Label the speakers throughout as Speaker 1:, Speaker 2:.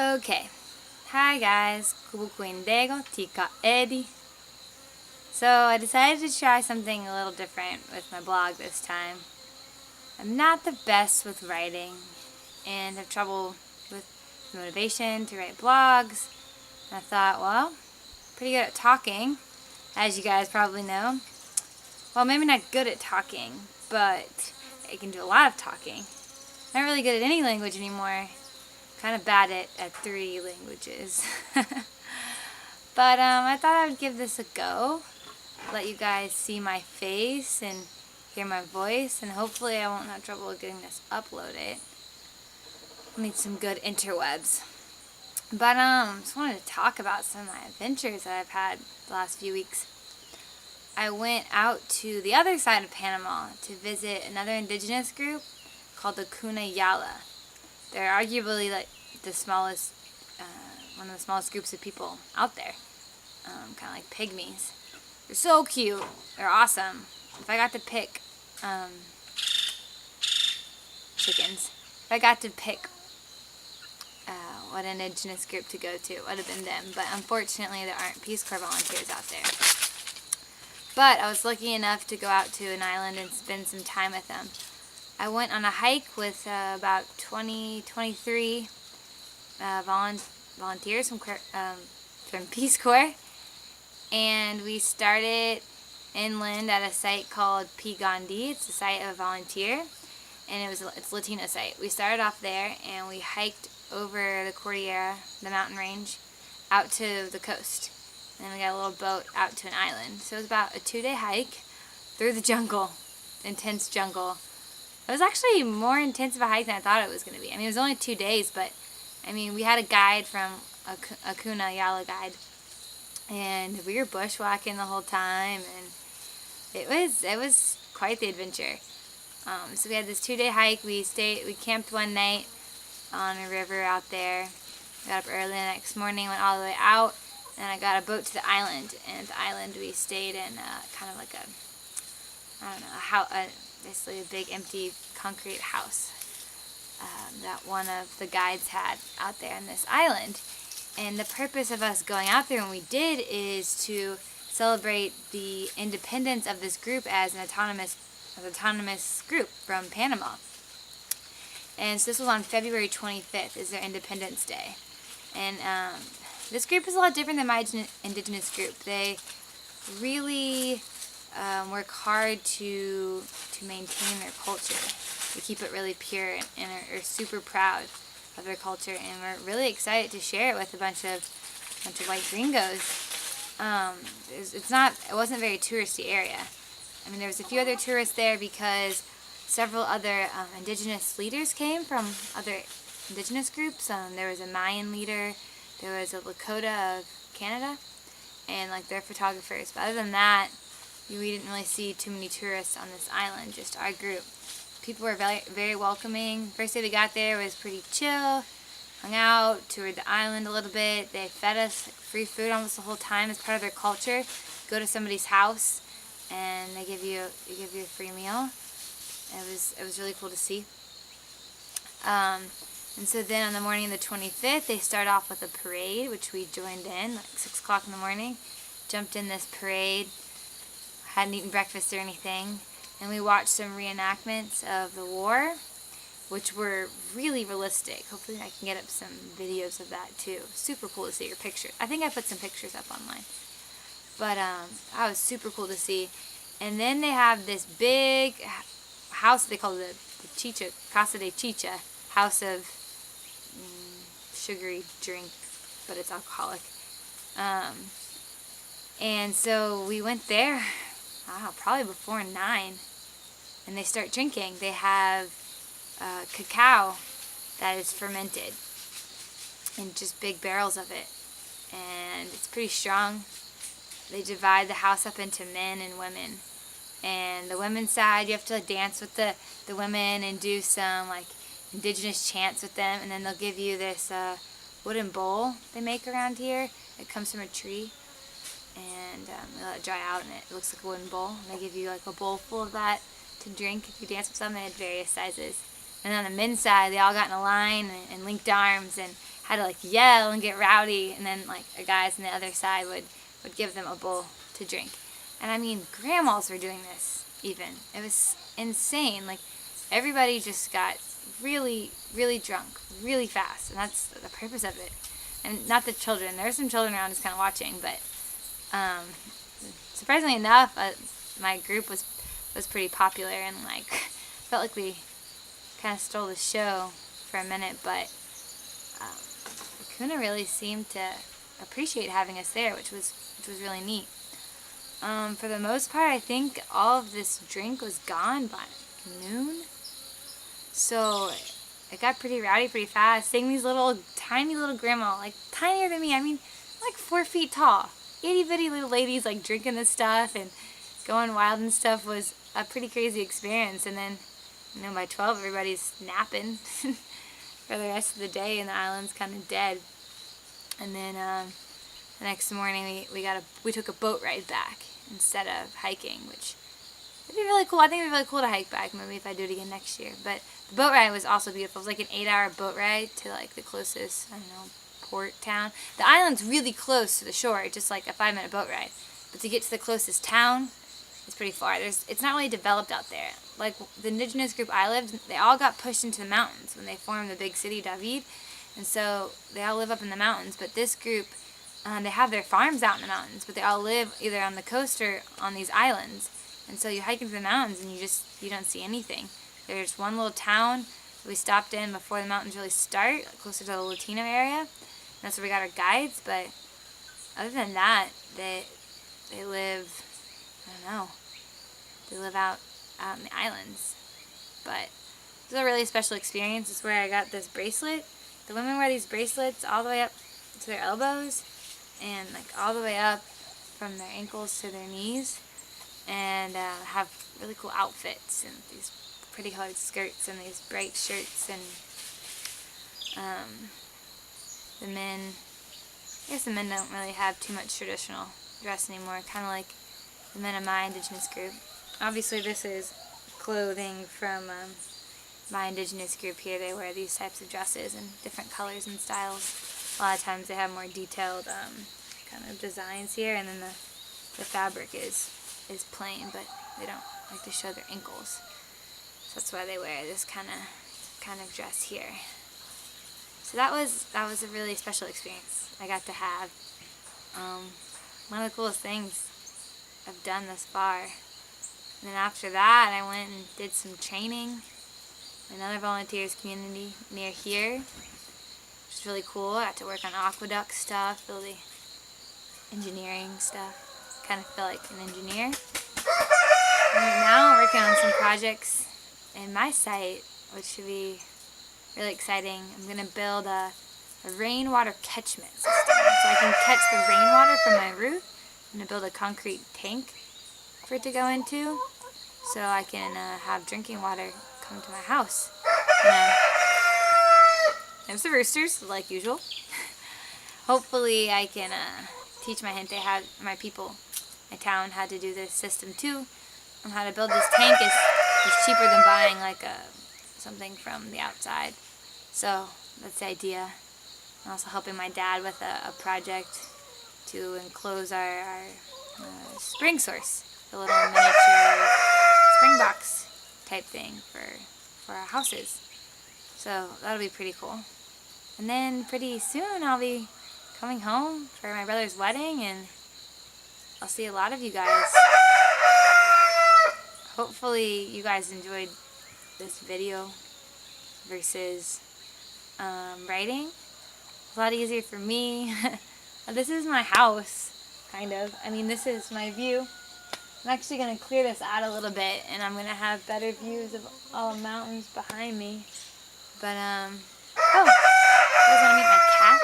Speaker 1: Okay. Hi guys, Kubukuindego, Tika Eddie. So I decided to try something a little different with my blog this time. I'm not the best with writing and have trouble with motivation to write blogs. And I thought, well, pretty good at talking, as you guys probably know. Well, maybe not good at talking, but I can do a lot of talking. I'm not really good at any language anymore. Kind of bad at 3 languages. But I thought I would give this a go. Let you guys see my face and hear my voice, and hopefully I won't have trouble getting this uploaded. I'll need some good interwebs. But just wanted to talk about some of my adventures that I've had the last few weeks. I went out to the other side of Panama to visit another indigenous group called the Kuna Yala. They're arguably like the smallest, one of the smallest groups of people out there. Kind of like pygmies. They're so cute. They're awesome. If I got to pick chickens, if I got to pick what indigenous group to go to, it would have been them. But unfortunately, there aren't Peace Corps volunteers out there. But I was lucky enough to go out to an island and spend some time with them. I went on a hike with about 23 volunteers from Peace Corps, and we started inland at a site called Pigandi. It's a site of a volunteer, and it's a Latino site. We started off there, and we hiked over the Cordillera, the mountain range, out to the coast. And then we got a little boat out to an island. So it was about a 2-day hike through the jungle, intense jungle. It was actually more intense of a hike than I thought it was going to be. I mean, it was only 2 days, but I mean, we had a guide from a Kuna Yala guide, and we were bushwhacking the whole time, and it was quite the adventure. So we had this 2-day hike. We camped one night on a river out there. Got up early the next morning, went all the way out, and I got a boat to the island. And at the island, we stayed in kind of like basically a big empty concrete house that one of the guides had out there on this island. And the purpose of us going out there when we did is to celebrate the independence of this group as an autonomous group from Panama. And so this was on February 25th, is their Independence Day. And this group is a lot different than my indigenous group. They really work hard to maintain their culture. They keep it really pure and are super proud of their culture, and we're really excited to share it with a bunch of white gringos. It wasn't a very touristy area. I mean, there was a few other tourists there because several other indigenous leaders came from other indigenous groups. There was a Mayan leader, there was a Lakota of Canada, and like their photographers. But other than that, we didn't really see too many tourists on this island, just our group. People were very, very welcoming. First day we got there was pretty chill. Hung out, toured the island a little bit. They fed us free food almost the whole time as part of their culture. Go to somebody's house and they give you a free meal. It was really cool to see. And so then on the morning of the 25th, they start off with a parade, which we joined in, like 6 o'clock in the morning. Jumped in this parade. Hadn't eaten breakfast or anything. And we watched some reenactments of the war, which were really realistic. Hopefully I can get up some videos of that too. Super cool to see your pictures. I think I put some pictures up online. But that was super cool to see. And then they have this big house, they call it the Chicha, Casa de Chicha, house of sugary drink, but it's alcoholic. And so we went there, probably before 9, and they start drinking. They have cacao that is fermented in just big barrels of it, and it's pretty strong. They divide the house up into men and women, and the women's side you have to dance with the women and do some like indigenous chants with them, and then they'll give you this wooden bowl they make around here. It comes from a tree, and they let it dry out, and it looks like a wooden bowl. And they give you like a bowl full of that to drink if you dance with them. They had various sizes. And on the men's side, they all got in a line and linked arms, and had to like yell and get rowdy, and then like the guys on the other side would give them a bowl to drink. And I mean, grandmas were doing this even. It was insane. Like, everybody just got really, really drunk really fast, and that's the purpose of it. And not the children. There were some children around just kind of watching, but surprisingly enough, my group was pretty popular, and like felt like we kind of stole the show for a minute, but Kuna really seemed to appreciate having us there, which was really neat. For the most part, I think all of this drink was gone by noon, so it got pretty rowdy pretty fast. Seeing these tiny little grandma, like tinier than me, I mean like 4 feet tall, itty bitty little ladies like drinking this stuff and going wild and stuff was a pretty crazy experience. And then, you know, by 12 everybody's napping for the rest of the day, and the island's kind of dead. And then the next morning we took a boat ride back instead of hiking, which would be really cool. I think it'd be really cool to hike back, maybe if I do it again next year. But the boat ride was also beautiful. It was like an 8-hour boat ride to like the closest, I don't know, port town. The island's really close to the shore, just like a 5-minute boat ride. But to get to the closest town, it's pretty far. It's not really developed out there. Like the indigenous group I lived, they all got pushed into the mountains when they formed the big city, David. And so they all live up in the mountains. But this group, they have their farms out in the mountains, but they all live either on the coast or on these islands. And so you hike into the mountains and you don't see anything. There's one little town that we stopped in before the mountains really start, closer to the Latino area. And that's where we got our guides. But other than that, they live, I don't know, they live out in the islands. But it was a really special experience. It's where I got this bracelet. The women wear these bracelets all the way up to their elbows and like all the way up from their ankles to their knees, and have really cool outfits and these pretty colored skirts and these bright shirts. And the men, I guess the men don't really have too much traditional dress anymore, kind of like the men of my indigenous group. Obviously this is clothing from my indigenous group here. They wear these types of dresses in different colors and styles. A lot of times they have more detailed kind of designs here, and then the fabric is plain, but they don't like to show their ankles. So that's why they wear this kind of dress here. So that was a really special experience I got to have. One of the coolest things I've done thus far. And then after that, I went and did some training in another volunteers community near here, which is really cool. I got to work on aqueduct stuff, building engineering stuff. Kind of feel like an engineer. And now I'm working on some projects in my site, which should be really exciting. I'm going to build a rainwater catchment system, so I can catch the rainwater from my roof. I'm going to build a concrete tank for it to go into, so I can have drinking water come to my house. And there's the roosters, like usual. Hopefully I can teach my gente, my people, my town, how to do this system too. And how to build this tank is cheaper than buying like something from the outside. So that's the idea. I'm also helping my dad with a project to enclose our spring source, the little miniature spring box type thing for our houses. So that'll be pretty cool. And then pretty soon I'll be coming home for my brother's wedding, and I'll see a lot of you guys. Hopefully you guys enjoyed this video versus writing. It's a lot easier for me. This is my house, kind of. I mean, this is my view. I'm actually going to clear this out a little bit, and I'm going to have better views of all the mountains behind me. But, oh, you guys want to meet my cat?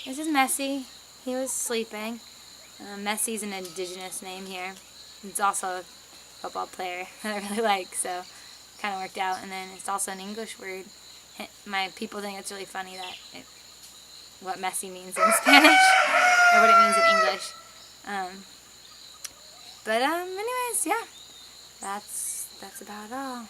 Speaker 1: This is Messi. He was sleeping. Messi's an indigenous name here. He's also a football player that I really like, so kind of worked out. And then it's also an English word. My people think it's really funny that what Messi means in Spanish, or what it means in English. But anyways, yeah, that's about all.